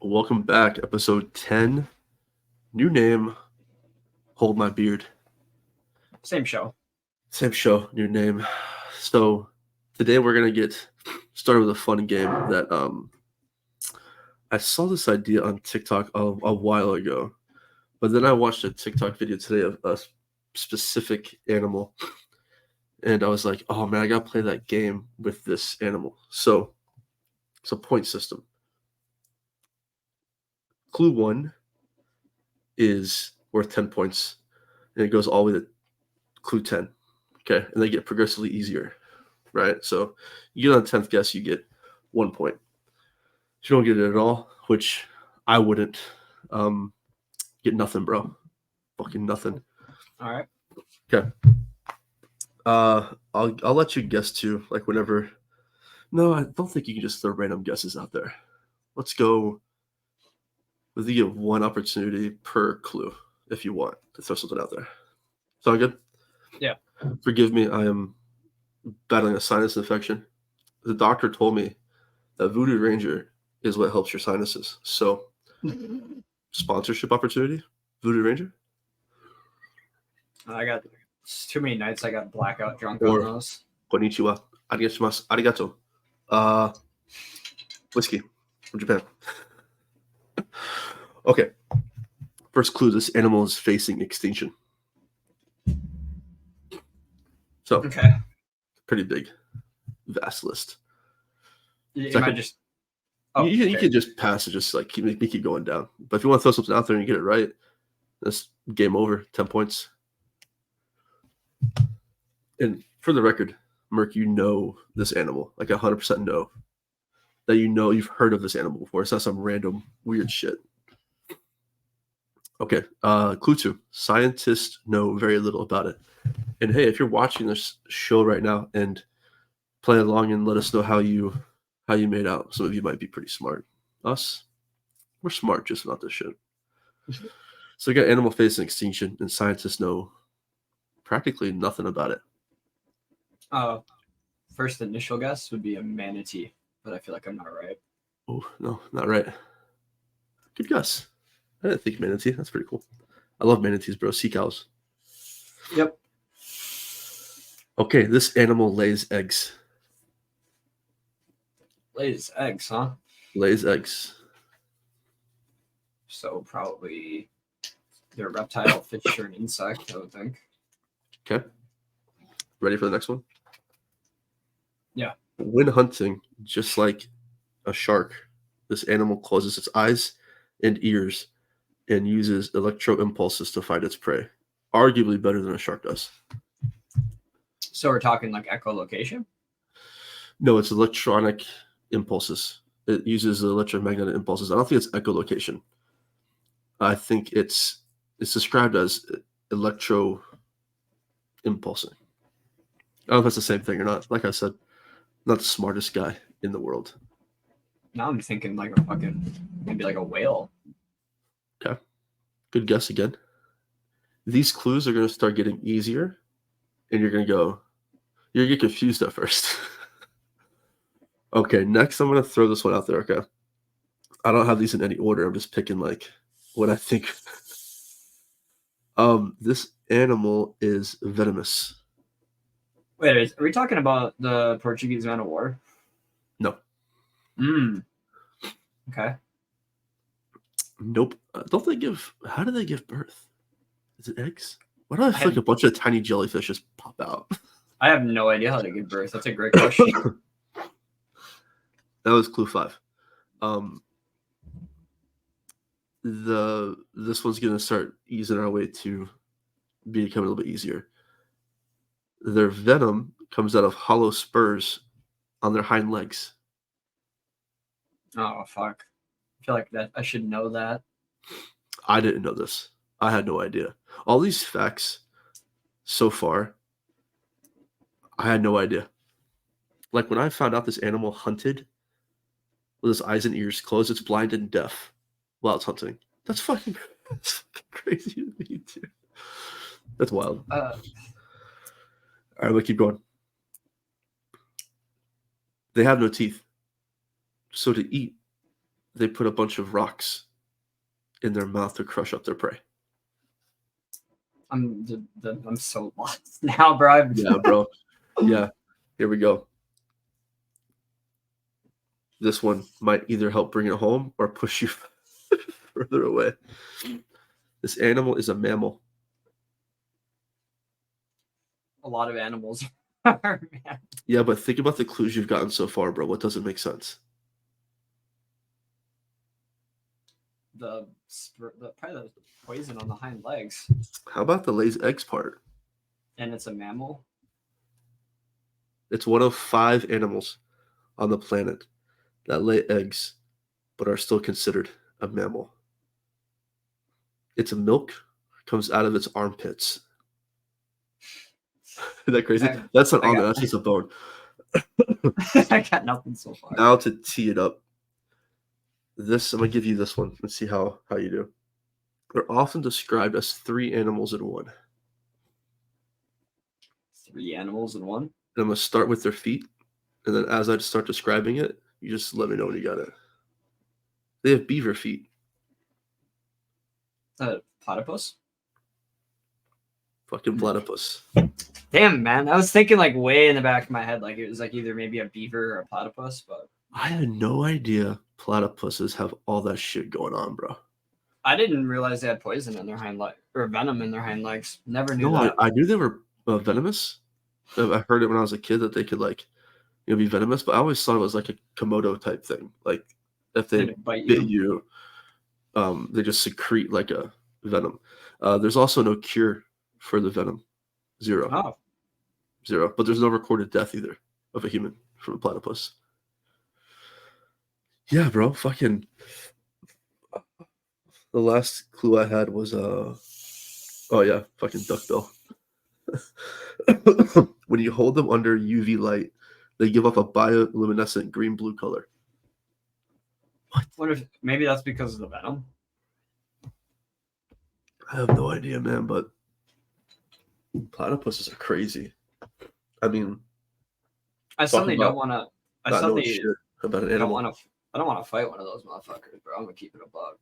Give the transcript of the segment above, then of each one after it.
Welcome back, episode 10. New name, Hold My Beard. Same show. Same show, new name. So today we're gonna get started with a fun game that I saw this idea on TikTok a while ago, but then I watched a TikTok video today of a specific animal, and I was like, oh man, I gotta play that game with this animal. So it's a point system. Clue 1 is worth 10 points, and it goes all the way to clue 10. Okay, and they get progressively easier, right? So you get on the 10th guess, you get 1 point. If you don't get it at all, which I wouldn't, get nothing, bro. Fucking nothing. All right. Okay. I'll let you guess too, like whenever. No, I don't think you can just throw random guesses out there. Let's go. You get one opportunity per clue if you want to throw something out there. Sound good? Yeah. Forgive me, I am battling a sinus infection. The doctor told me that Voodoo Ranger is what helps your sinuses. So, sponsorship opportunity, Voodoo Ranger? I got too many nights I got blackout drunk Or- on those. Konnichiwa. Arigashimasu. Arigato. Whiskey from Japan. Okay. First clue, this animal is facing extinction. So, Okay. pretty big, vast list. You Second- might just. Oh, you okay. can just pass it, just like keep going down. But if you want to throw something out there and you get it right, that's game over. 10 points. And for the record, Mirk, you know this animal, like 100% know that you've heard of this animal before. It's not some random weird shit. Okay, clue 2. Scientists know very little about it. And hey, if you're watching this show right now and play along and let us know how you made out. Some of you might be pretty smart. Us, we're smart just about this shit. So we got animal facing extinction, and scientists know practically nothing about it. First initial guess would be a manatee, but I feel like I'm not right. Oh no, not right. Good guess. I didn't think manatee. That's pretty cool. I love manatees, bro. Sea cows. Yep. Okay, this animal lays eggs. Lays eggs, huh? Lays eggs. So probably they're a reptile, fish, or an insect, I would think. Okay. Ready for the next one? Yeah. When hunting, just like a shark, this animal closes its eyes and ears and uses electro impulses to find its prey. Arguably better than a shark does. So we're talking like echolocation? No, it's electronic impulses. It uses electromagnetic impulses. I don't think it's echolocation. I think it's described as electro impulsing. I don't know if that's the same thing or not. Like I said, not the smartest guy in the world. Now I'm thinking like a fucking, maybe like a whale. Okay. Good guess again. These clues are going to start getting easier, and you're going to get confused at first. Okay, next I'm going to throw this one out there, okay? I don't have these in any order. I'm just picking like what I think. This animal is venomous. Wait, are we talking about the Portuguese Man of War? No. Okay. Nope. How do they give birth? Is it eggs? Why do I feel like a bunch of tiny jellyfish just pop out? I have no idea how to give birth. That's a great question. That was clue 5. This one's gonna start easing our way to become a little bit easier. Their venom comes out of hollow spurs on their hind legs. Oh, fuck. I feel like that I should know that. I didn't know this. I had no idea. All these facts so far, I had no idea. Like when I found out this animal hunted with its eyes and ears closed, it's blind and deaf while it's hunting. That's fucking crazy to me, too. That's wild. All right, we'll keep going. They have no teeth. So to eat, they put a bunch of rocks in their mouth to crush up their prey. I'm so lost now, bro. Yeah, bro. Yeah. Here we go. This one might either help bring it home or push you further away. This animal is a mammal. A lot of animals are, man. Yeah, but think about the clues you've gotten so far, bro. What doesn't make sense? Probably the poison on the hind legs, How about the lays eggs part? and it's a mammal. It's one of 5 animals on the planet that lay eggs but are still considered a mammal. Its milk comes out of its armpits. Isn't that crazy? That's not on there. That's just a bone. I got nothing so far. Now to tee it up. I'm going to give you this one. Let's see how you do. They're often described as 3 animals in one. 3 animals in one? And I'm going to start with their feet. And then as I start describing it, you just let me know when you got it. They have beaver feet. Platypus? Fucking platypus. Damn, man. I was thinking like way in the back of my head, like it was like either maybe a beaver or a platypus, but I had no idea platypuses have all that shit going on, bro. I didn't realize they had poison in their hind leg or venom in their hind legs. Never knew No, that. I knew they were venomous. I heard it when I was a kid that they could like, be venomous, but I always thought it was like a Komodo type thing. Like if they bite bit you, they just secrete like a venom. There's also no cure for the venom. 0. Oh. 0. But there's no recorded death either of a human from a platypus. Yeah, bro. Fucking. The last clue I had was oh yeah, fucking duckbill. When you hold them under UV light, they give off a bioluminescent green-blue color. What? Wonder if maybe that's because of the venom. I have no idea, man, but platypuses are crazy. I mean, I suddenly don't want to. I suddenly shit about an animal. I don't want to fight one of those motherfuckers, bro. I'm gonna keep it a bug.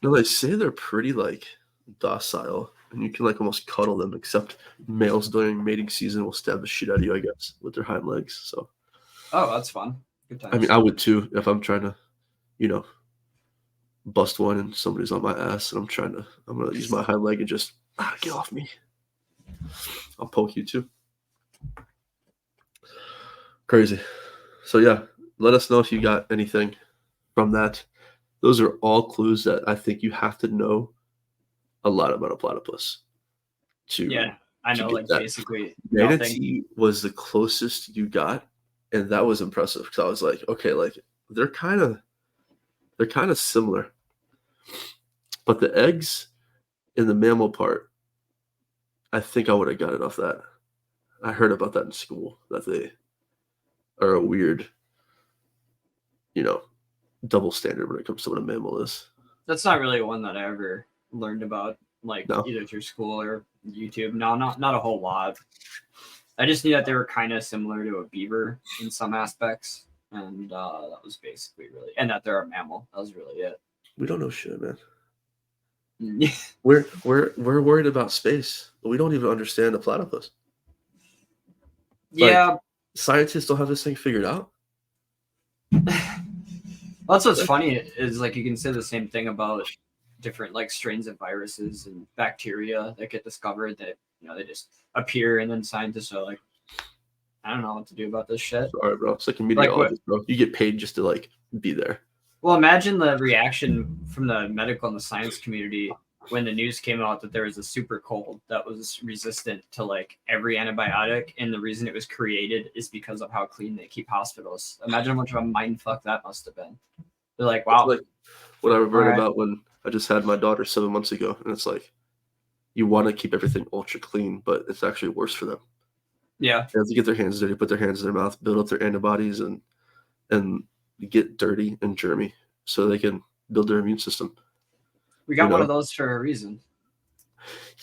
No, they say they're pretty like docile, and you can like almost cuddle them. Except males during mating season will stab the shit out of you, I guess, with their hind legs. So. Oh, that's fun. Good times. I mean, I would too if I'm trying to, bust one and somebody's on my ass, and I'm gonna use my hind leg and just get off me. I'll poke you too. Crazy. So yeah, let us know if you got anything from that. Those are all clues that I think you have to know a lot about a platypus. I know, like that. Basically manatee was the closest you got, and that was impressive because I was like, okay, like they're kind of similar, but the eggs in the mammal part, I think I would have got it off that. I heard about that in school, that they are a weird, double standard when it comes to what a mammal is. That's not really one that I ever learned about, like either through school or YouTube. No, not a whole lot. I just knew that they were kind of similar to a beaver in some aspects, and that was basically really, and that they're a mammal. That was really it. We don't know shit, man. We're worried about space, but we don't even understand the platypus. Yeah, scientists don't have this thing figured out. That's what's funny is like you can say the same thing about different like strains of viruses and bacteria that get discovered that they just appear, and then scientists are like, I don't know what to do about this shit. Sorry, bro. It's like a meteorologist, bro. You get paid just to like be there. Well, imagine the reaction from the medical and the science community when the news came out that there was a super cold that was resistant to like every antibiotic, and the reason it was created is because of how clean they keep hospitals. Imagine how much of a mind fuck that must have been. They're like, wow. It's like what I read about when I just had my daughter 7 months ago, and it's like you want to keep everything ultra clean, but it's actually worse for them. Yeah, they have to get their hands dirty, put their hands in their mouth, build up their antibodies, and get dirty and germy so they can build their immune system. We got one of those for a reason.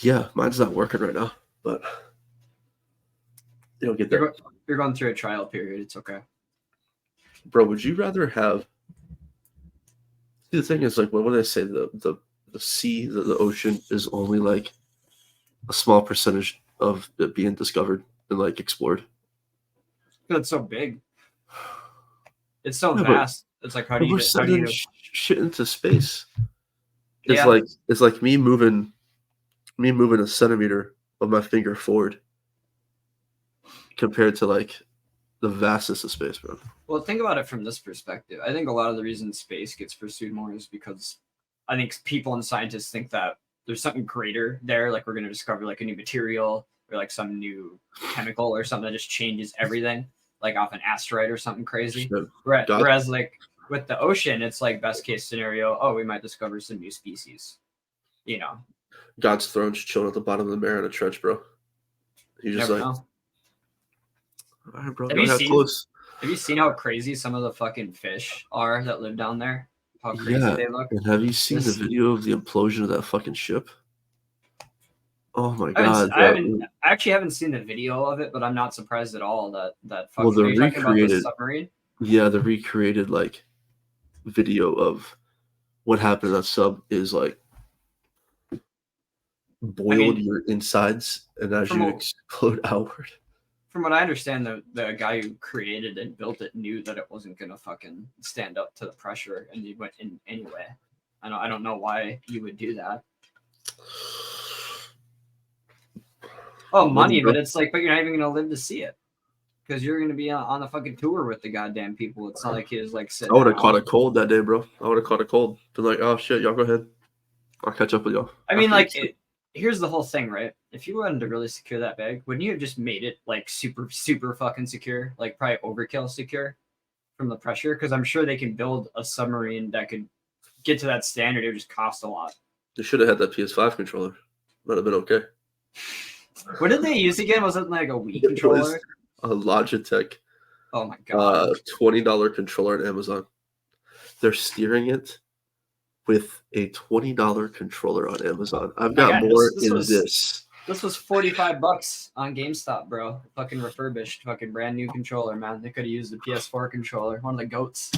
Yeah, mine's not working right now, but they don't get there. You're going through a trial period. It's okay. Bro, would you rather have See, the thing is, like, what do they say? The sea, the ocean is only like a small percentage of it being discovered and like explored. It's so big. It's so Yeah, but, vast. It's like how do but we're you sending shit into space. yeah. It's like me moving a centimeter of my finger forward compared to like the vastness of space, bro. Well, think about it from this perspective. I think a lot of the reason space gets pursued more is because I think people and scientists think that there's something greater there, like we're going to discover like a new material or like some new chemical or something that just changes everything, like off an asteroid or something crazy. Shit. Whereas like with the ocean, it's like best case scenario, oh, we might discover some new species, you know. God's throne's chilling at the bottom of the mare in a trench, bro. He's just Never like, know. all right, bro, Have y'all you got seen close. have you seen how crazy some of the fucking fish are that live down there? How crazy Yeah. they look. And have you seen the This video of the implosion of that fucking ship? Oh my I haven't. God. I actually haven't seen the video of it, but I'm not surprised at all that Well, fucking. the Are you talking about the recreated, submarine? yeah, the recreated like video of what happened to that sub is like I boiled mean, your insides, and as from you what explode outward. from what I understand, the guy who created and built it knew that it wasn't gonna fucking stand up to the pressure, and he went in anyway. I don't know why you would do that. Oh, money, but it's like, but you're not even gonna live to see it because you're gonna be on the fucking tour with the goddamn people. It's not like he was like I sitting would at have caught a home. cold that day, bro. I would have caught a cold. Been like, oh shit, y'all go ahead. I'll catch up with y'all. I mean, after like, this." here's the whole thing, right? If you wanted to really secure that bag, wouldn't you have just made it like super, super fucking secure, like probably overkill secure from the pressure? Because I'm sure they can build a submarine that could get to that standard. It would just cost a lot. They should have had that PS5 controller. Might have been okay. What did they use again? Was it like a Wii It was controller? a Logitech Oh my god! $20 controller at Amazon. They're steering it with a $20 controller on Amazon. I've My got god, more this in was this. this was $45 on GameStop, bro. Fucking refurbished, fucking brand new controller, man. They could have used the PS4 controller, one of the goats,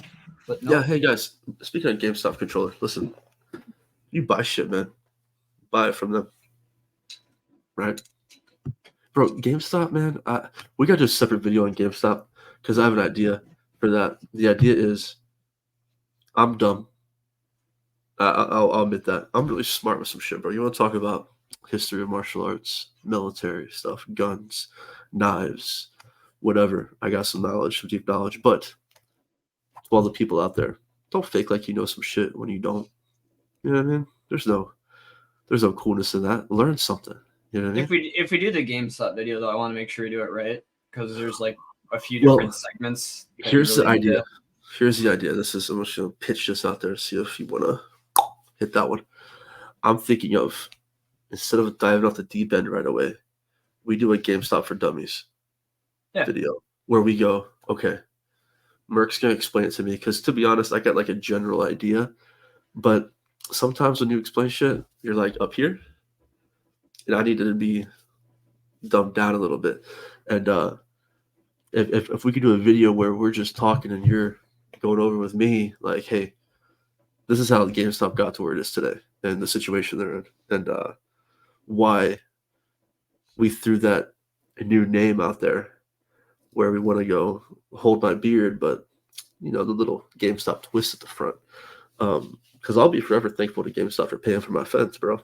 but no. Yeah, hey guys. Speaking of GameStop controller, listen. You buy shit, man. Buy it from them. Right? Bro, GameStop, man. We got to do a separate video on GameStop because I have an idea for that. The idea is I'm dumb. I'll admit that. I'm really smart with some shit, bro. You want to talk about history of martial arts, military stuff, guns, knives, whatever. I got some knowledge, some deep knowledge. But to all the people out there, don't fake like you know some shit when you don't. You know what I mean? There's no coolness in that. Learn something. You know what I mean? If we do the GameStop video though, I want to make sure we do it right because there's like a few Well, different segments. That here's the really need idea. to- Here's the idea. I'm just gonna pitch this out there, see if you wanna hit that one. I'm thinking of instead of diving off the deep end right away, we do a GameStop for Dummies video where we go, okay, Merk's gonna explain it to me because to be honest, I got like a general idea, but sometimes when you explain shit, you're like up here, and I needed to be dumbed down a little bit. And if we could do a video where we're just talking and you're going over with me, like, hey, this is how the GameStop got to where it is today and the situation they're in, and why we threw that new name out there where we want to go hold my beard, but you know, the little GameStop twist at the front. Because I'll be forever thankful to GameStop for paying for my fence, bro.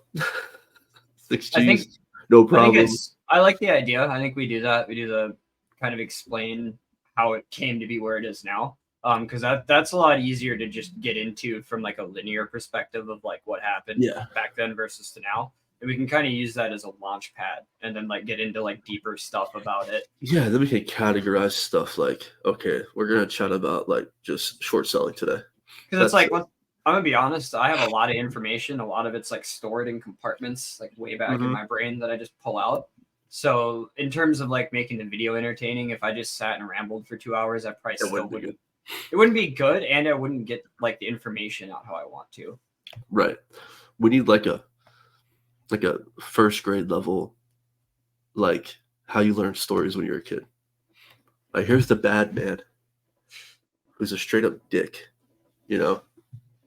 6 I think G's, no I think problem. I like the idea. I think we do that. We do the kind of explain how it came to be where it is now. Because that's a lot easier to just get into from like a linear perspective of like what happened Yeah. back then versus to now. And we can kind of use that as a launch pad and then like get into like deeper stuff about it. Yeah, then we can categorize stuff like, okay, we're gonna chat about like just short selling today. Because it's like, I'm gonna be honest, I have a lot of information. A lot of it's like stored in compartments, like way back in my brain that I just pull out. So in terms of like making the video entertaining, if I just sat and rambled for 2 hours, I probably still wouldn't. It wouldn't be good, and I wouldn't get like the information out how I want to. Right. We need like a first grade level, like how you learn stories when you're a kid. Like here's the bad man who's a straight up dick, you know,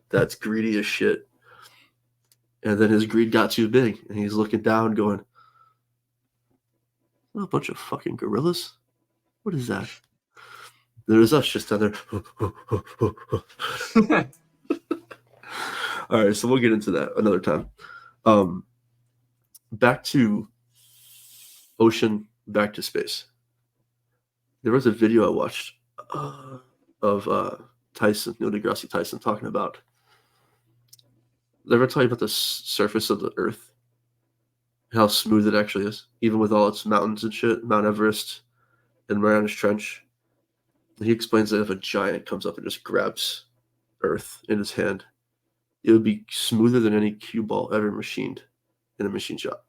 that's greedy as shit. And then his greed got too big, and he's looking down, going, "A bunch of fucking gorillas? What is that?" There's us just down there. All right, so we'll get into that another time. Back to ocean, back to space. There was a video I watched of Tyson, Neil deGrasse Tyson, talking about. They ever tell you about the surface of the Earth? How smooth it actually is, even with all its mountains and shit, Mount Everest and Marianas Trench. He explains that if a giant comes up and just grabs Earth in his hand, it would be smoother than any cue ball ever machined in a machine shop.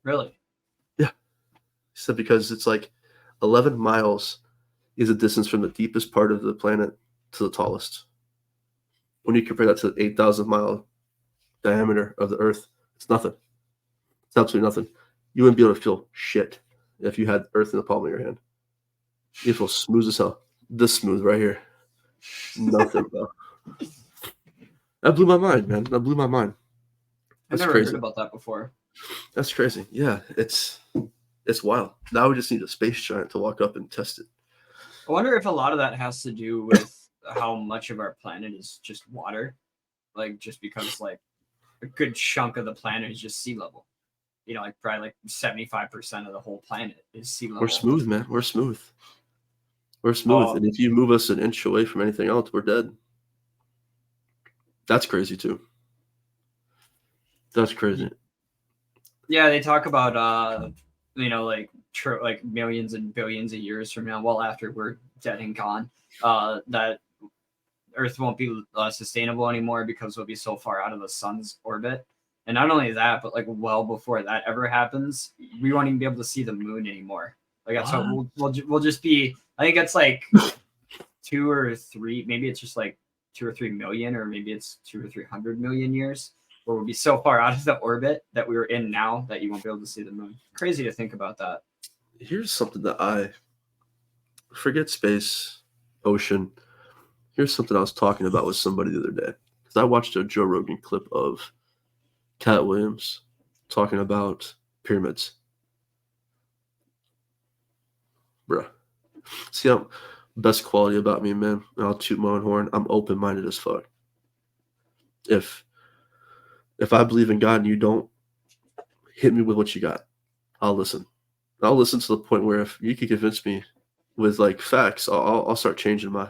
Really? Yeah. He said because it's like 11 miles is the distance from the deepest part of the planet to the tallest. When you compare that to the 8,000-mile diameter of the Earth, it's nothing. It's absolutely nothing. You wouldn't be able to feel shit if you had Earth in the palm of your hand. You feel smooth as hell. This smooth right here. Nothing, bro. That blew my mind, man. That blew my mind. I've never heard about that before. That's crazy. Yeah, it's wild. Now we just need a space giant to walk up and test it. I wonder if a lot of that has to do with how much of our planet is just water. Like, just because, like, a good chunk of the planet is just sea level. You know, like, probably, like, 75% of the whole planet is sea level. We're smooth, man. We're smooth. We're smooth. Oh. And if you move us an inch away from anything else, we're dead. That's crazy, too. That's crazy. Yeah, they talk about, you know, like millions and billions of years from now, well after we're dead and gone, that Earth won't be sustainable anymore because we'll be so far out of the sun's orbit. And not only that, but like well before that ever happens, we won't even be able to see the moon anymore. Like that's what we'll just be. I think it's like 2 or 3, maybe it's just like 2 or 3 million, or maybe it's 200 or 300 million years, where we'll be so far out of the orbit that we were in now that you won't be able to see the moon. Crazy to think about that. Here's something that I forget: space, ocean. Here's something I was talking about with somebody the other day. Because I watched a Joe Rogan clip of Cat Williams talking about pyramids. Bruh. See how best quality about me, man. I'll toot my own horn. I'm open-minded as fuck. If I believe in God and you don't, hit me with what you got. I'll listen. I'll listen to the point where if you can convince me with like facts, I'll start changing my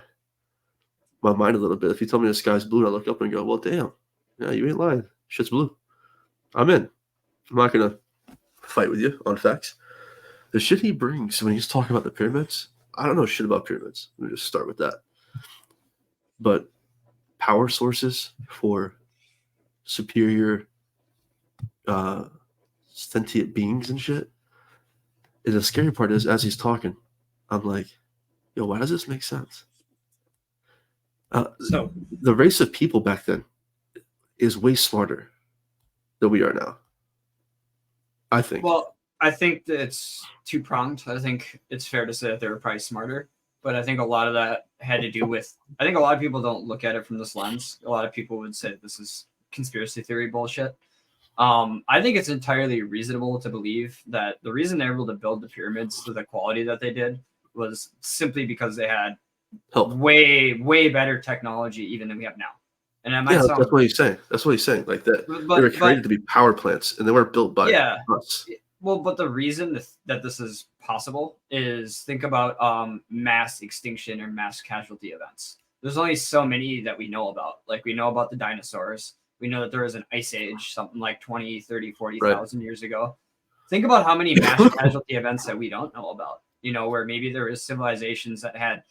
mind a little bit. If you tell me the sky's blue, I look up and go, well, damn. Yeah, you ain't lying. Shit's blue. I'm in. I'm not going to fight with you on facts. The shit he brings when he's talking about the pyramids, I don't know shit about pyramids. Let me just start with that. But power sources for superior sentient beings and shit. And the scary part is, as he's talking, I'm like, yo, why does this make sense? So the race of people back then is way smarter than we are now, I think. Well, I think that it's two-pronged. I think it's fair to say that they were probably smarter, but I think a lot of that had to do with, I think a lot of people don't look at it from this lens. A lot of people would say this is conspiracy theory bullshit. I think it's entirely reasonable to believe that the reason they're able to build the pyramids to the quality that they did was simply because they had way better technology even than we have now. And that might sound, that's what he's saying. That's what he's saying. Like that, they were created to be power plants, and they weren't built by us. Well, but the reason that this is possible is think about mass extinction or mass casualty events. There's only so many that we know about. Like we know about the dinosaurs. We know that there was an ice age, something like 20, 30, 40,000 years ago. Think about how many mass casualty events that we don't know about, you know, where maybe there was civilizations that had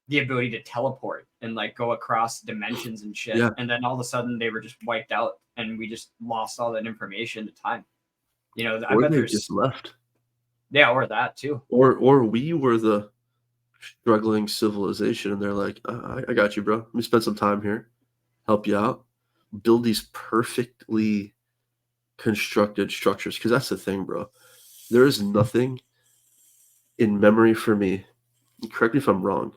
the ability to teleport and like go across dimensions and shit. Yeah. And then all of a sudden they were just wiped out and we just lost all that information to time. You know, I bet they just left. Yeah, or that too. Or we were the struggling civilization and they're like, I got you, bro. Let me spend some time here, help you out. Build these perfectly constructed structures, because that's the thing, bro. There is nothing in memory for me, correct me if I'm wrong,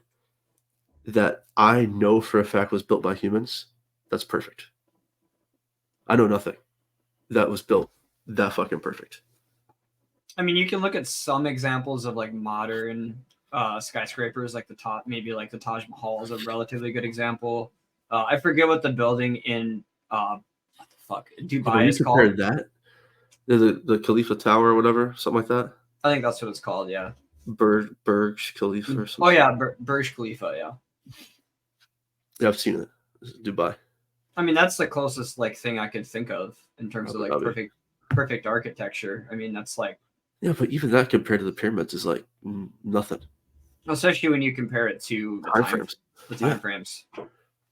that I know for a fact was built by humans, that's perfect. I know nothing that was built that fucking perfect. I mean, you can look at some examples of like modern skyscrapers, like maybe like the Taj Mahal is a relatively good example. I forget what the building in what the fuck Dubai You is compare called. that, the Khalifa Tower or whatever, something like that. I think that's what it's called. Yeah. Burj Khalifa or something. Oh yeah, Burj Khalifa. Yeah. Yeah, I've seen it. Dubai. I mean, that's the closest like thing I could think of in terms of like perfect architecture. I mean, that's like yeah, but even that compared to the pyramids is like nothing. Especially when you compare it to the time frames.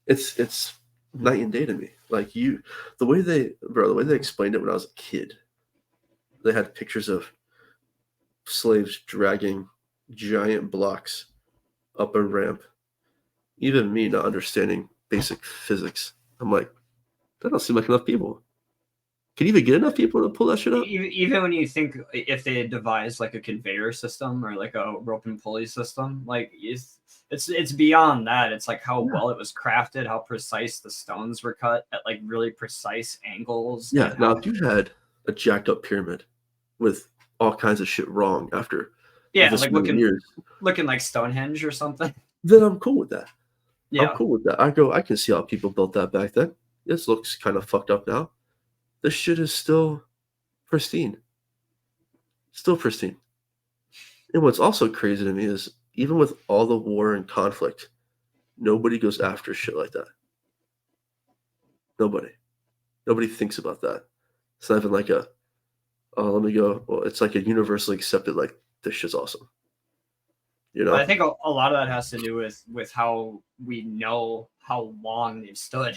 It's night and day to me. Like the way they explained it when I was a kid, they had pictures of slaves dragging giant blocks up a ramp. Even me not understanding basic physics, I'm like, that don't seem like enough people. Can you even get enough people to pull that shit up? Even when you think if they had devised like a conveyor system or like a rope and pulley system, like it's beyond that. It's like how well it was crafted, how precise the stones were cut at like really precise angles. Yeah. Now, if you had a jacked up pyramid with all kinds of shit wrong after like looking like Stonehenge or something, then I'm cool with that. Yeah, I'm cool with that. I can see how people built that back then. This looks kind of fucked up now. This shit is still pristine. Still pristine. And what's also crazy to me is even with all the war and conflict, nobody goes after shit like that. Nobody thinks about that. It's not even like let me go. Well, it's like a universally accepted, like, this shit's awesome. You know? I think a lot of that has to do with how we know how long they've stood.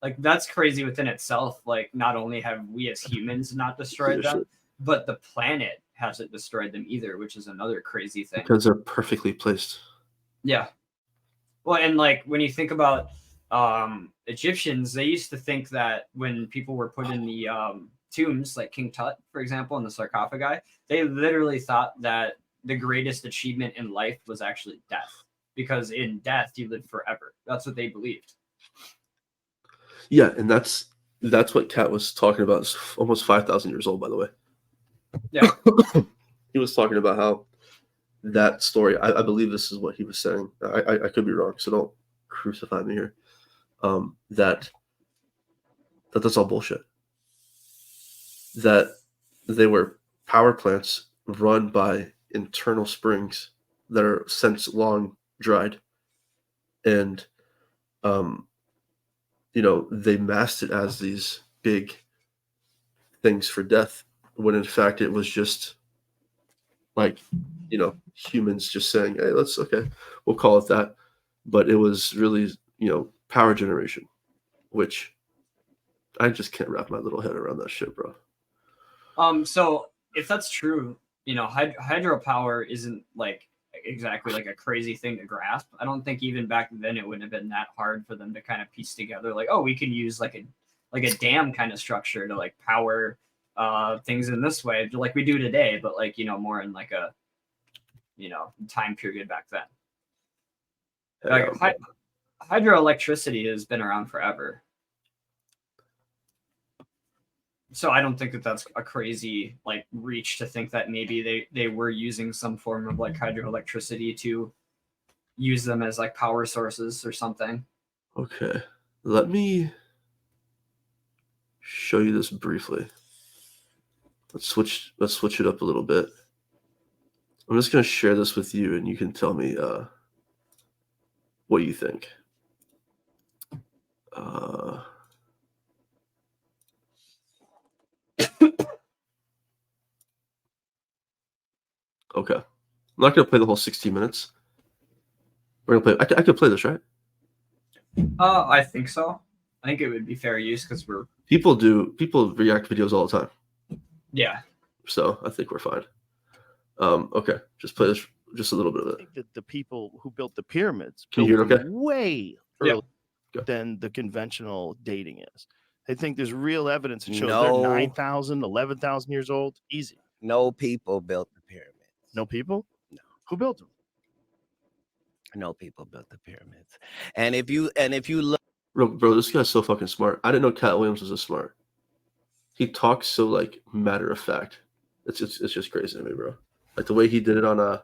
Like that's crazy within itself. Like not only have we as humans not destroyed them, but the planet hasn't destroyed them either, which is another crazy thing. Because they're perfectly placed. Yeah. Well, and like when you think about Egyptians, they used to think that when people were put in the tombs, like King Tut, for example, in the sarcophagi, they literally thought that the greatest achievement in life was actually death, because in death you live forever. That's what they believed. Yeah, and that's what Kat was talking about. It's almost 5,000 years old, by the way. Yeah. He was talking about how that story, I believe this is what he was saying. I could be wrong, so don't crucify me here. That's all bullshit. That they were power plants run by internal springs that are since long dried, and they masked it as these big things for death, when in fact it was just like humans just saying, hey, we'll call it that. But it was really power generation, which I just can't wrap my little head around that shit, bro. So if that's true, hydropower isn't like exactly like a crazy thing to grasp. I don't think even back then it wouldn't have been that hard for them to kind of piece together like, oh, we can use like a dam kind of structure to like power things in this way like we do today, but like more in like a time period back then. Like hydroelectricity has been around forever. So I don't think that that's a crazy like reach to think that maybe they were using some form of like hydroelectricity to use them as like power sources or something. Okay, let me show you this briefly. Let's switch it up a little bit. I'm just going to share this with you, and you can tell me what you think. Okay. I'm not going to play the whole 16 minutes. We're going to play. I could play this, right? I think so. I think it would be fair use because people react videos all the time. Yeah. So I think we're fine. Okay. Just play this, just a little bit of it. I think that the people who built the pyramids Can you hear it okay? way earlier than the conventional dating is. I think there's real evidence that shows they're 9,000, 11,000 years old. Easy. No people built the pyramids. No people? No. Who built them? No people built the pyramids. And if you look, Bro, this guy's so fucking smart. I didn't know Cat Williams was this smart. He talks so like matter of fact. It's just crazy to me, bro. Like the way he did it on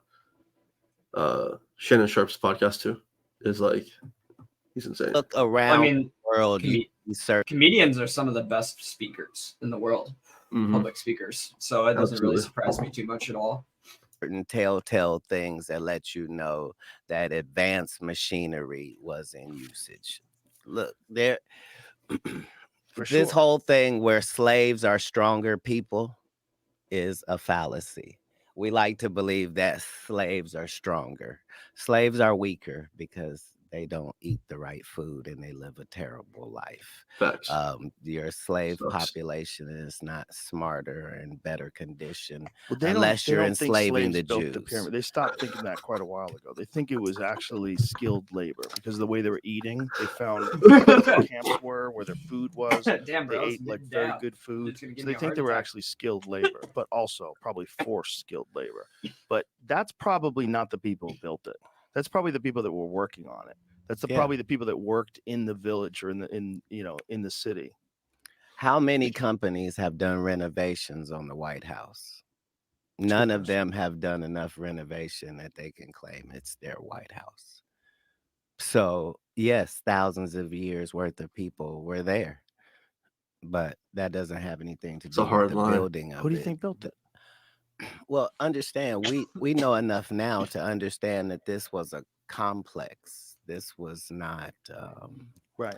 Shannon Sharp's podcast too is like he's insane. look around the world, comedians are some of the best speakers in the world, public speakers. So it doesn't really surprise me too much at all. Certain telltale things that let you know that advanced machinery was in usage. Look, there this whole thing where slaves are stronger people is a fallacy. We like to believe that slaves are stronger. Slaves are weaker because they don't eat the right food and they live a terrible life. Facts. Your slave population is not smarter and better condition Well, unless you're enslaving the Jews. They stopped thinking that quite a while ago. They think it was actually skilled labor because of the way they were eating. They found where their camps were, where their food was. Damn, bro, they ate like very good food. So they think they were actually skilled labor, but also probably forced skilled labor. But that's probably not the people who built it. That's probably the people that were working on it. That's probably the people that worked in the village or in the city. How many companies have done renovations on the White House? None of them have done enough renovation that they can claim it's their White House. So yes, thousands of years worth of people were there, but that doesn't have anything to do with the building of it. Who do you think built it? Well, understand, we know enough now to understand that this was a complex. This was not right.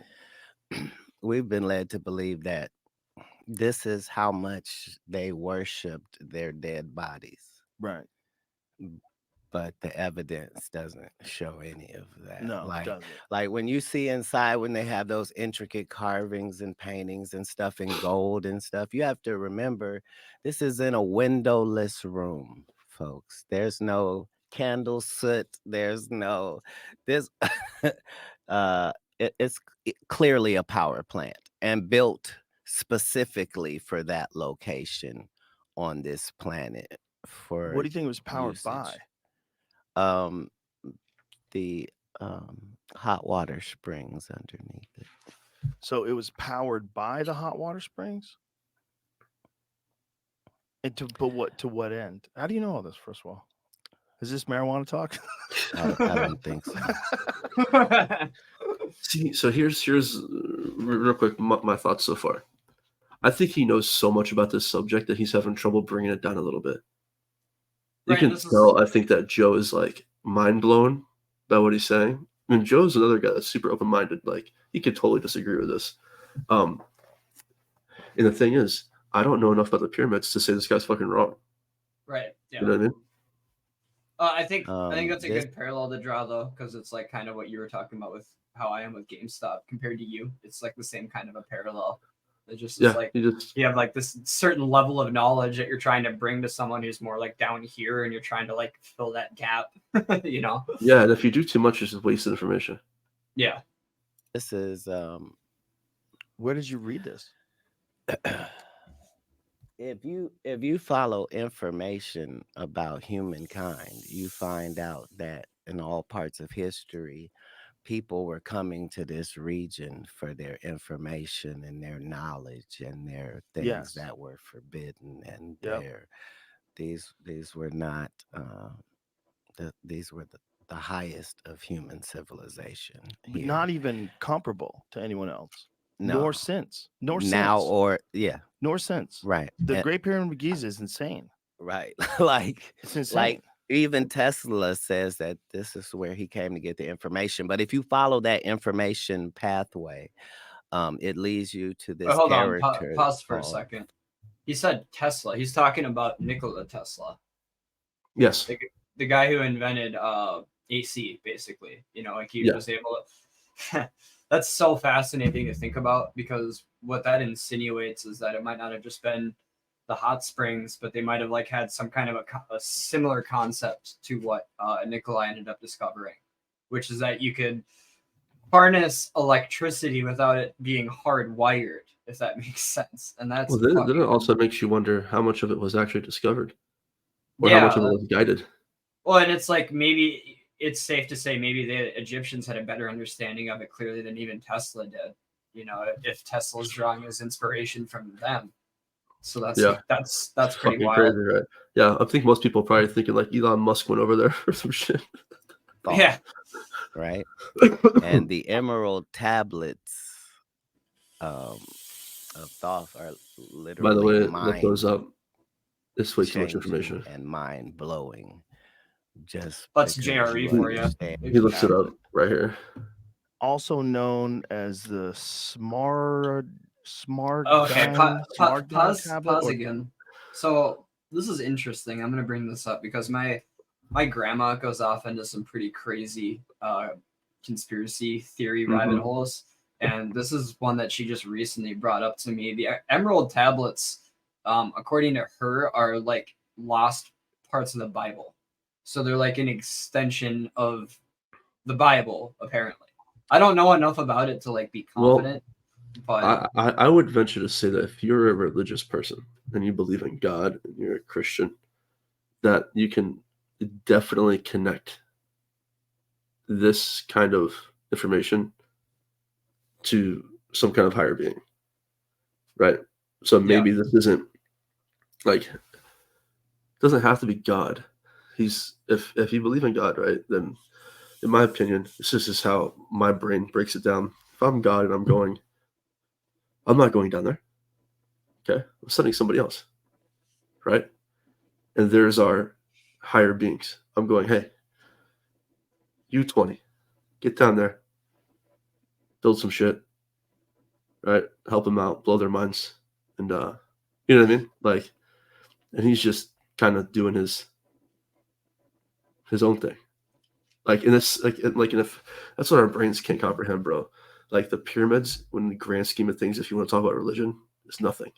We've been led to believe that this is how much they worshipped their dead bodies. Right. But the evidence doesn't show any of that. No, it doesn't. Like when you see inside, when they have those intricate carvings and paintings and stuff in gold and stuff, you have to remember this is in a windowless room, folks. There's no candle soot. There's no this. It's clearly a power plant and built specifically for that location on this planet. For what do you think it was powered usage. By? The hot water springs underneath it. So it was powered by the hot water springs? And to what end? How do you know all this, first of all? Is this marijuana talk? I don't think so. See, so here's real quick my thoughts so far. I think he knows so much about this subject that he's having trouble bringing it down a little bit. You can tell, I think, that Joe is like mind blown by what he's saying. I mean, Joe's another guy that's super open minded. Like he could totally disagree with this. And the thing is, I don't know enough about the pyramids to say this guy's fucking wrong. Right. Yeah. You know what I mean? I think that's a good parallel to draw though, because it's like kind of what you were talking about with how I am with GameStop compared to you. It's like the same kind of a parallel. It just is like you have like this certain level of knowledge that you're trying to bring to someone who's more like down here, and you're trying to like fill that gap, you know? Yeah, and if you do too much, it's just wasted information. Yeah. This is where did you read this? If you follow information about humankind, you find out that in all parts of history, people were coming to this region for their information and their knowledge and their things that were forbidden, and these were not these were the highest of human civilization. Here. Not even comparable to anyone else. No. Nor since. Nor since. Right. The Great Pyramid of Giza is insane. Right. Like it's insane. Like even Tesla says that this is where he came to get the information. But if you follow that information pathway, it leads you to this character. Pause for a second. He said Tesla. He's talking about Nikola Tesla. Yes. The guy who invented AC, basically. You know, like he was able to... That's so fascinating to think about, because what that insinuates is that it might not have just been the hot springs, but they might have like had some kind of a similar concept to what Nikola ended up discovering, which is that you could harness electricity without it being hardwired, if that makes sense. And that's then it also makes you wonder how much of it was actually discovered, or how much of it was guided. Well, and it's like maybe it's safe to say maybe the Egyptians had a better understanding of it clearly than even Tesla did. You know, if Tesla's drawing his inspiration from them. So that's Yeah. that's pretty Fucking wild. crazy, right? Yeah, I think most people are probably thinking like Elon Musk went over there for some shit. Thoth, Yeah. right? And the emerald tablets of Thoth are By the literally way, look those mind up. It's way too much changing information. and mind blowing. Just That's because JRE you for you. understand. He looks it up right here. Also known as the Smart Okay, tablet. pause again. So this is interesting. I'm gonna bring this up because my grandma goes off into some pretty crazy conspiracy theory rabbit holes, and this is one that she just recently brought up to me. The Emerald tablets, according to her, are like lost parts of the Bible, so they're like an extension of the Bible. Apparently, I don't know enough about it to like be confident. But I would venture to say that if you're a religious person and you believe in God and you're a Christian, that you can definitely connect this kind of information to some kind of higher being, right? So maybe this isn't like, it doesn't have to be God. If you believe in God, right, then in my opinion, this is how my brain breaks it down. If I'm God and I'm not going down there. Okay, I'm sending somebody else, right? And there's our higher beings. I'm going, hey, you 20, get down there, build some shit, right? Help them out, blow their minds, and you know what I mean? Like, and he's just kind of doing his own thing. Like in this, like and if that's what our brains can't comprehend, bro. Like the pyramids, in the grand scheme of things, if you want to talk about religion, it's nothing.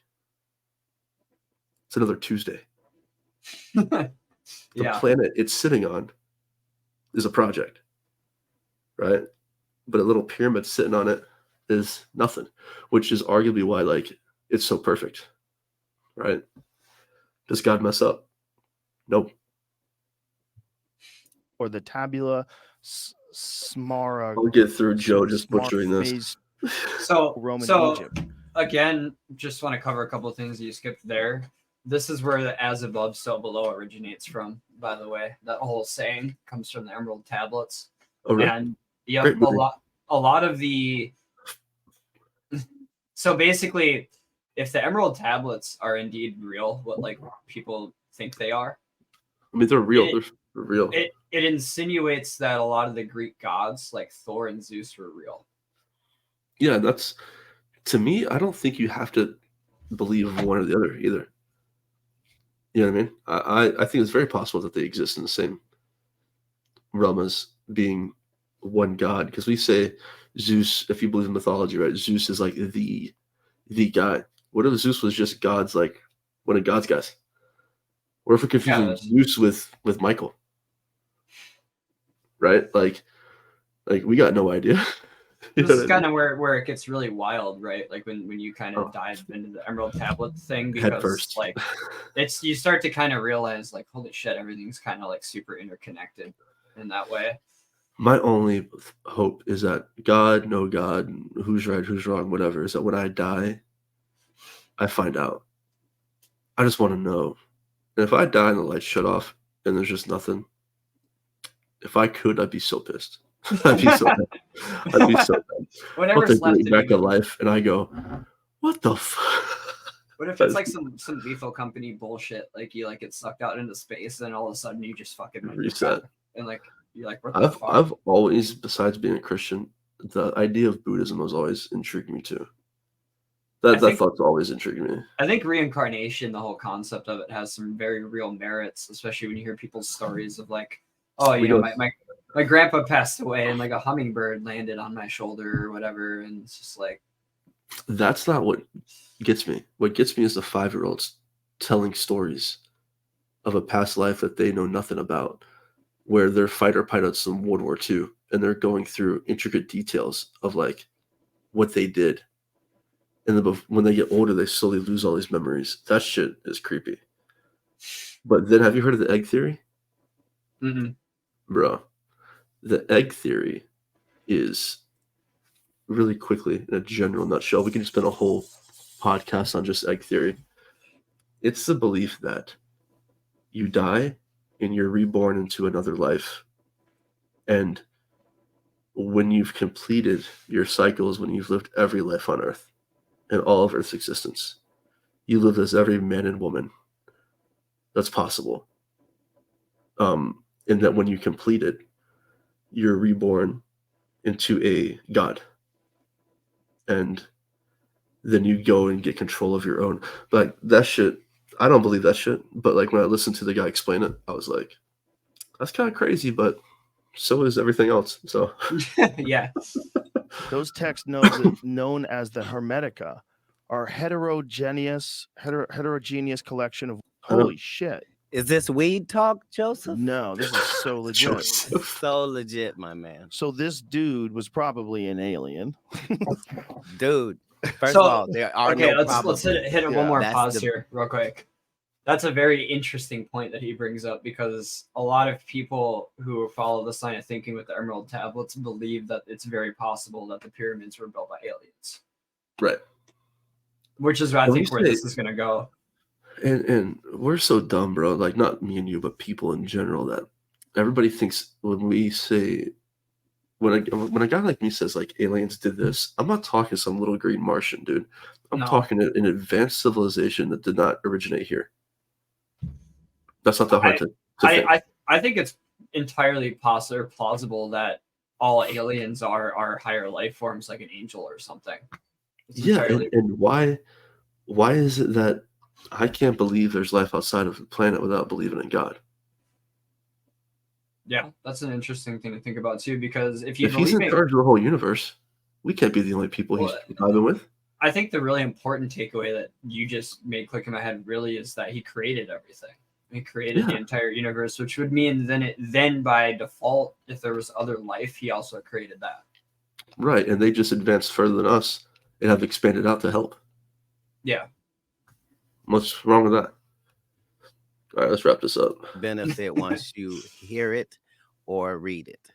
It's another Tuesday. The planet it's sitting on is a project, right? But a little pyramid sitting on it is nothing, which is arguably why like it's so perfect, right? Does God mess up? Nope. Or the tabula smara. I'll get through Joe just butchering this. So again, just want to cover a couple of things you skipped there. This is where the as above, so below originates from, by the way. That whole saying comes from the Emerald Tablets. Oh, really? And a lot of the so basically, if the Emerald Tablets are indeed real, what like people think they are, I mean, they're real. They're real. It insinuates that a lot of the Greek gods, like Thor and Zeus, were real. Yeah, that's, to me, I don't think you have to believe one or the other either. You know what I mean? I think it's very possible that they exist in the same realm as being one god. Because we say Zeus, if you believe in mythology, right? Zeus is like the guy. What if Zeus was just God's, like, one of God's guys? What if we're confusing Zeus with Michael? Right? Like we got no idea. This is kind of where it gets really wild, right? Like when you kind of dive into the Emerald Tablet thing, because like you start to kind of realize like, holy shit, everything's kind of like super interconnected in that way. My only hope is that God, no God, who's right, who's wrong, whatever, is that when I die, I find out. I just want to know. And if I die and the lights shut off and there's just nothing, if I could, I'd be so pissed. I'd be so mad. I'd be so mad. Whatever's left back to life, and I go, what the What if it's like some lethal company bullshit? Like you like get sucked out into space, and all of a sudden you just fucking reset. And like you're like, what the fuck? I've always, besides being a Christian, the idea of Buddhism has always intrigued me too. That thought's always intrigued me. I think reincarnation, the whole concept of it, has some very real merits, especially when you hear people's stories of like, oh, you know, my grandpa passed away and like a hummingbird landed on my shoulder or whatever, and it's just like, that's not what gets me. What gets me is the 5-year-olds telling stories of a past life that they know nothing about, where they're fighter pilots in World War II and they're going through intricate details of like what they did. And then when they get older, they slowly lose all these memories. That shit is creepy. But then, have you heard of the egg theory? Mm-hmm. Bro, The egg theory is, really quickly, in a general nutshell, we can spend a whole podcast on just egg theory. It's the belief that you die and you're reborn into another life. And when you've completed your cycles, when you've lived every life on Earth and all of Earth's existence, you live as every man and woman that's possible. And that when you complete it, you're reborn into a god. And then you go and get control of your own. But that shit, I don't believe that shit. But like when I listened to the guy explain it, I was like, that's kind of crazy, but so is everything else. So Yeah. Those texts known as the Hermetica are heterogeneous collection of holy shit. Is this weed talk, Joseph? No, this is so legit. Joseph. So legit, my man. So this dude was probably an alien. Dude, first of all, there are okay, no let's hit it one Yeah, more that's pause the- here real quick. That's a very interesting point that he brings up, because a lot of people who follow the line of thinking with the Emerald Tablets believe that it's very possible that the pyramids were built by aliens. Right. Which is, I When think, you where say- this is going to go. And we're so dumb, bro. Like not me and you, but people in general, that everybody thinks when we say, when a guy like me says like aliens did this, I'm not talking some little green Martian, dude. I'm No. talking an advanced civilization that did not originate here. That's not that hard to think. I think it's entirely plausible that all aliens are higher life forms, like an angel or something. It's Yeah, entirely- and why is it that I can't believe there's life outside of the planet without believing in God? yeah, that's an interesting thing to think about too, because if you If he's in believe charge of the whole universe, we can't be the only people he's vibing with. I think the really important takeaway that you just made click in my head really is that he created everything. He created the entire universe, which would mean then by default, if there was other life, he also created that. Right, and they just advanced further than us and have expanded out to help. Yeah. What's wrong with that? All right, let's wrap this up. benefit once you hear it or read it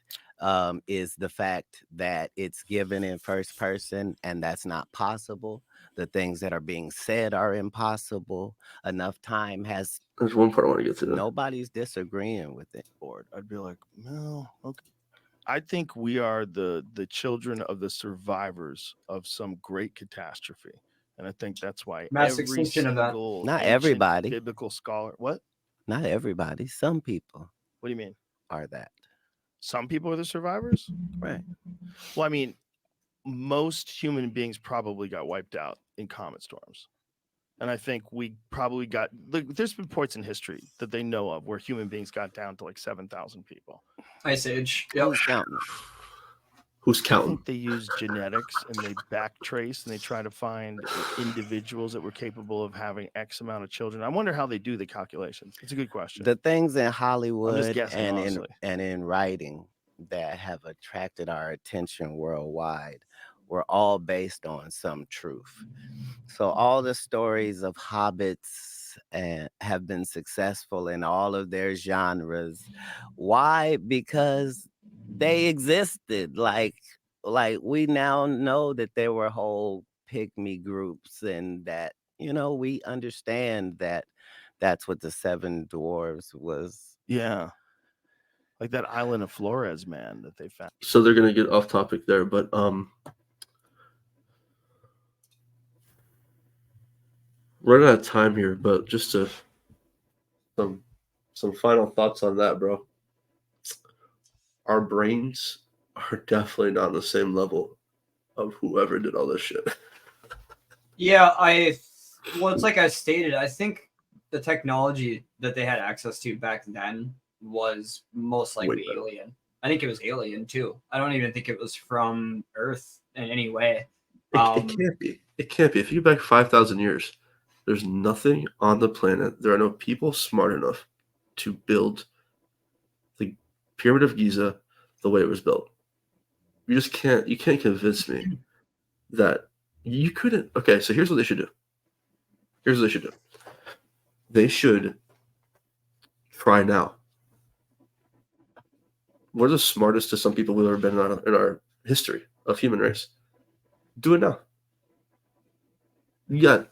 is the fact that it's given in first person, and that's not possible. The things that are being said are impossible. Enough time has. There's one part I want to get to. Nobody's disagreeing with it. Board. I'd be like, no, okay. I think we are the children of the survivors of some great catastrophe. And I think that's why Mass every extinction event. single Not ancient everybody. biblical scholar. What? Not everybody. Some people What do you mean? are that. Some people are the survivors? Right. Well, I mean, most human beings probably got wiped out in comet storms. And I think we probably got, there's been points in history that they know of where human beings got down to like 7,000 people. Ice Age. Yep. Who's counting? Who's I counting? think they use genetics and they backtrace and they try to find individuals that were capable of having X amount of children. I wonder how they do the calculations. It's a good question. The things in I'm Hollywood just guessing, honestly. and in writing that have attracted our attention worldwide were all based on some truth. So all the stories of hobbits and have been successful in all of their genres. Why? Because they existed. Like we now know that there were whole pygmy groups, and that we understand that that's what the seven dwarves was. Yeah. Like that island of Flores, man, that they found. So they're gonna get off topic there, but running out of time here, but just some final thoughts on that, bro. Our brains are definitely not on the same level of whoever did all this shit. Yeah, it's like I stated, I think the technology that they had access to back then was most likely alien. I think it was alien too. I don't even think it was from Earth in any way. It can't be. It can't be. If you go back 5,000 years, there's nothing on the planet. There are no people smart enough to build the Pyramid of Giza the way it was built. You just can't. You can't convince me that you couldn't. Okay, so here's what they should do. They should try now. We're the smartest to some people we've ever been in our history of human race. Do it now. You got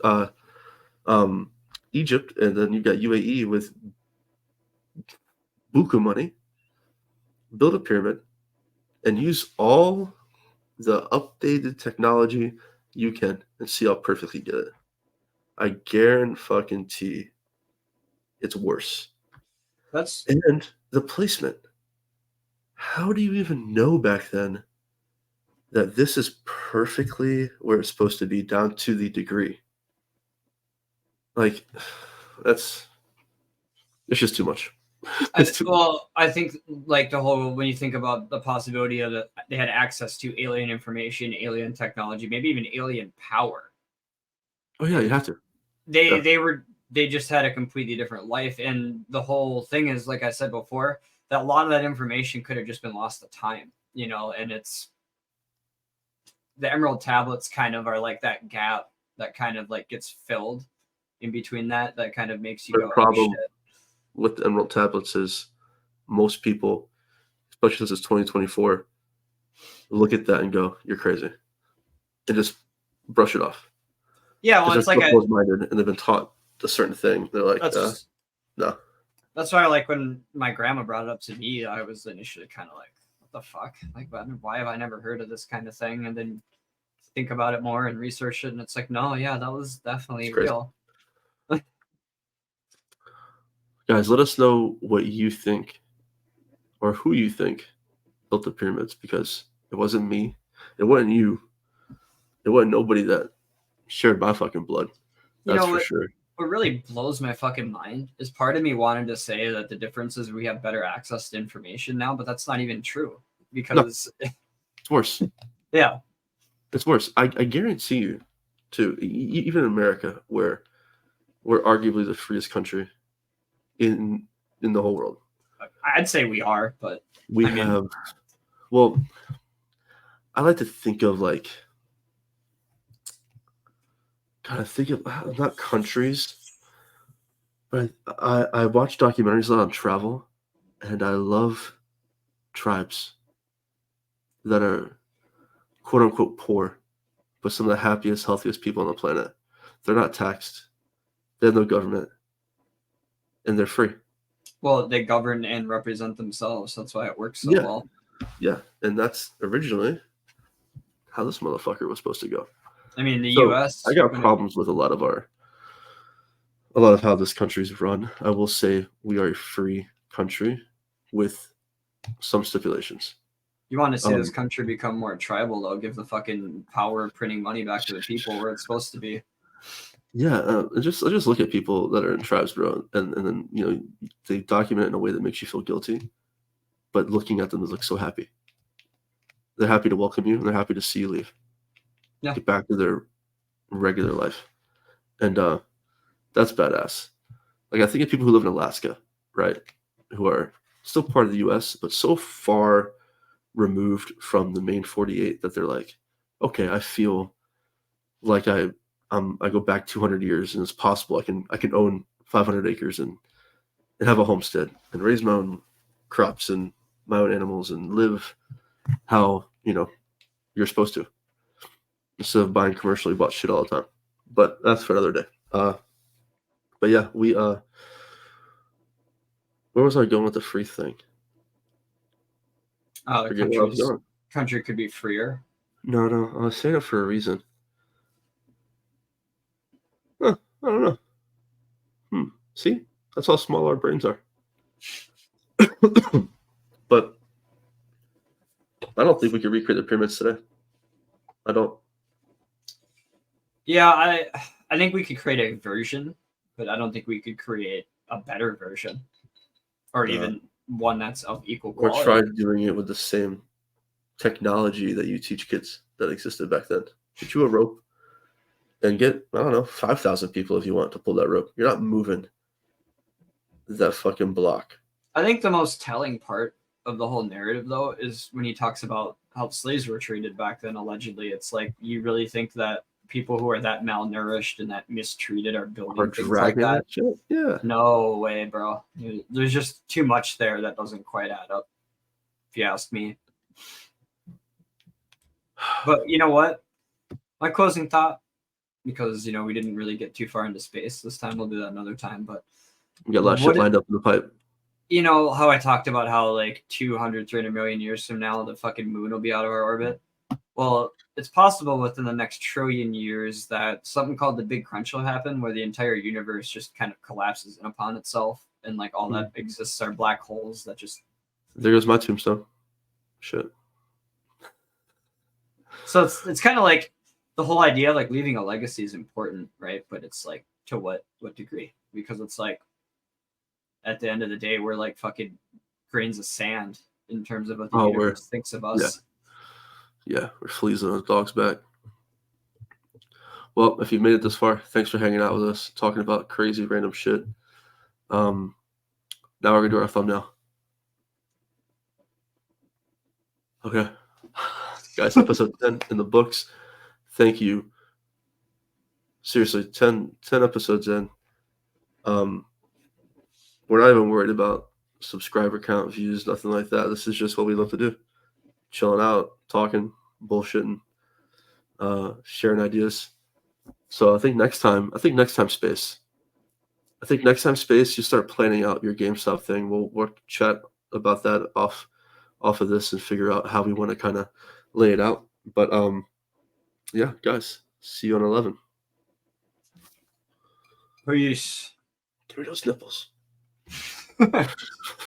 Egypt, and then you got UAE with buku money. Build a pyramid and use all the updated technology you can and see how perfectly you get it. I guarantee it's worse. And the placement. How do you even know back then that this is perfectly where it's supposed to be, down to the degree? Like, it's just too much. I think like the whole, when you think about the possibility of that they had access to alien information, alien technology, maybe even alien power. Oh yeah, you have to. They just had a completely different life, and the whole thing is, like I said before, that a lot of that information could have just been lost to time, you know. And it's the Emerald Tablets kind of are like that gap that kind of like gets filled in between that kind of makes you go, problem oh, shit. With the Emerald Tablets is most people, especially since it's 2024, look at that and go, "You're crazy," and just brush it off. Yeah, well, it's like closed-minded, and they've been taught a certain thing. They're like, no. That's why, like, when my grandma brought it up to me, I was initially kind of like, "What the fuck? Like, why have I never heard of this kind of thing?" And then think about it more and research it, and it's like, no, yeah, that was definitely real. Guys, let us know what you think or who you think built the pyramids, because it wasn't me, it wasn't you, it wasn't nobody that shared my fucking blood. That's for sure. What really blows my fucking mind is part of me wanted to say that the difference is we have better access to information now, but that's not even true, because it's worse. Yeah, it's worse. I guarantee you, too, even in America, where we're arguably the freest country in the whole world. I'd say we are, but we have. Well, I like to think of like, God, I think of not countries, but I watch documentaries a lot on travel, and I love tribes that are quote unquote poor, but some of the happiest, healthiest people on the planet. They're not taxed. They have no government, and they're free. Well, they govern and represent themselves. That's why it works so well. Yeah, and that's originally how this motherfucker was supposed to go. I mean, the U.S. I got problems with a lot of how this country's run. I will say we are a free country with some stipulations. You want to see this country become more tribal, though? Give the fucking power of printing money back to the people where it's supposed to be. Yeah, just look at people that are in tribes, bro, and then they document it in a way that makes you feel guilty, but looking at them, they look so happy. They're happy to welcome you, and they're happy to see you leave. Yeah. Get back to their regular life, and that's badass. Like, I think of people who live in Alaska, right, who are still part of the U.S., but so far removed from the main 48 that they're like, okay, I feel like I go back 200 years, and it's possible I can own 500 acres and have a homestead and raise my own crops and my own animals and live how you're supposed to, instead of buying commercially bought shit all the time. But that's for another day. But yeah, we where was I going with the free thing? The country could be freer. No, I was saying it for a reason. I don't know. See, that's how small our brains are. But I don't think we could recreate the pyramids today. I don't. Yeah, I think we could create a version, but I don't think we could create a better version, or even one that's of equal quality. Or try doing it with the same technology that you teach kids that existed back then. Get you a rope and get, 5,000 people if you want to pull that rope. You're not moving that fucking block. I think the most telling part of the whole narrative, though, is when he talks about how slaves were treated back then, allegedly. It's like, you really think that people who are that malnourished and that mistreated are building things like that? Yeah. No way, bro. There's just too much there that doesn't quite add up. if you ask me. But you know what? My closing thought, because we didn't really get too far into space this time. We'll do that another time. But We got a lot of shit lined up in the pipe. You know how I talked about how like 200, 300 million years from now, the fucking moon will be out of our orbit? Well, it's possible within the next trillion years that something called the Big Crunch will happen, where the entire universe just kind of collapses in upon itself, and like all that exists are black holes that just. There goes my tombstone. Shit. So it's kind of like the whole idea of like leaving a legacy is important, right? But it's like to what degree? Because it's like at the end of the day, we're like fucking grains of sand in terms of what the universe thinks of us. Yeah, we're fleas on a dog's back. Well, if you've made it this far, thanks for hanging out with us, talking about crazy random shit. Now we're gonna do our thumbnail. Okay. Guys, episode 10 in the books. Thank you. Seriously, 10 episodes in. We're not even worried about subscriber count, views, nothing like that. This is just what we love to do. Chilling out, talking, bullshitting, sharing ideas. So I think next time space. I think next time space, you start planning out your GameStop thing. We'll chat about that off of this and figure out how we want to kind of lay it out. But yeah, guys, see you on 11. Peace. Give me those nipples.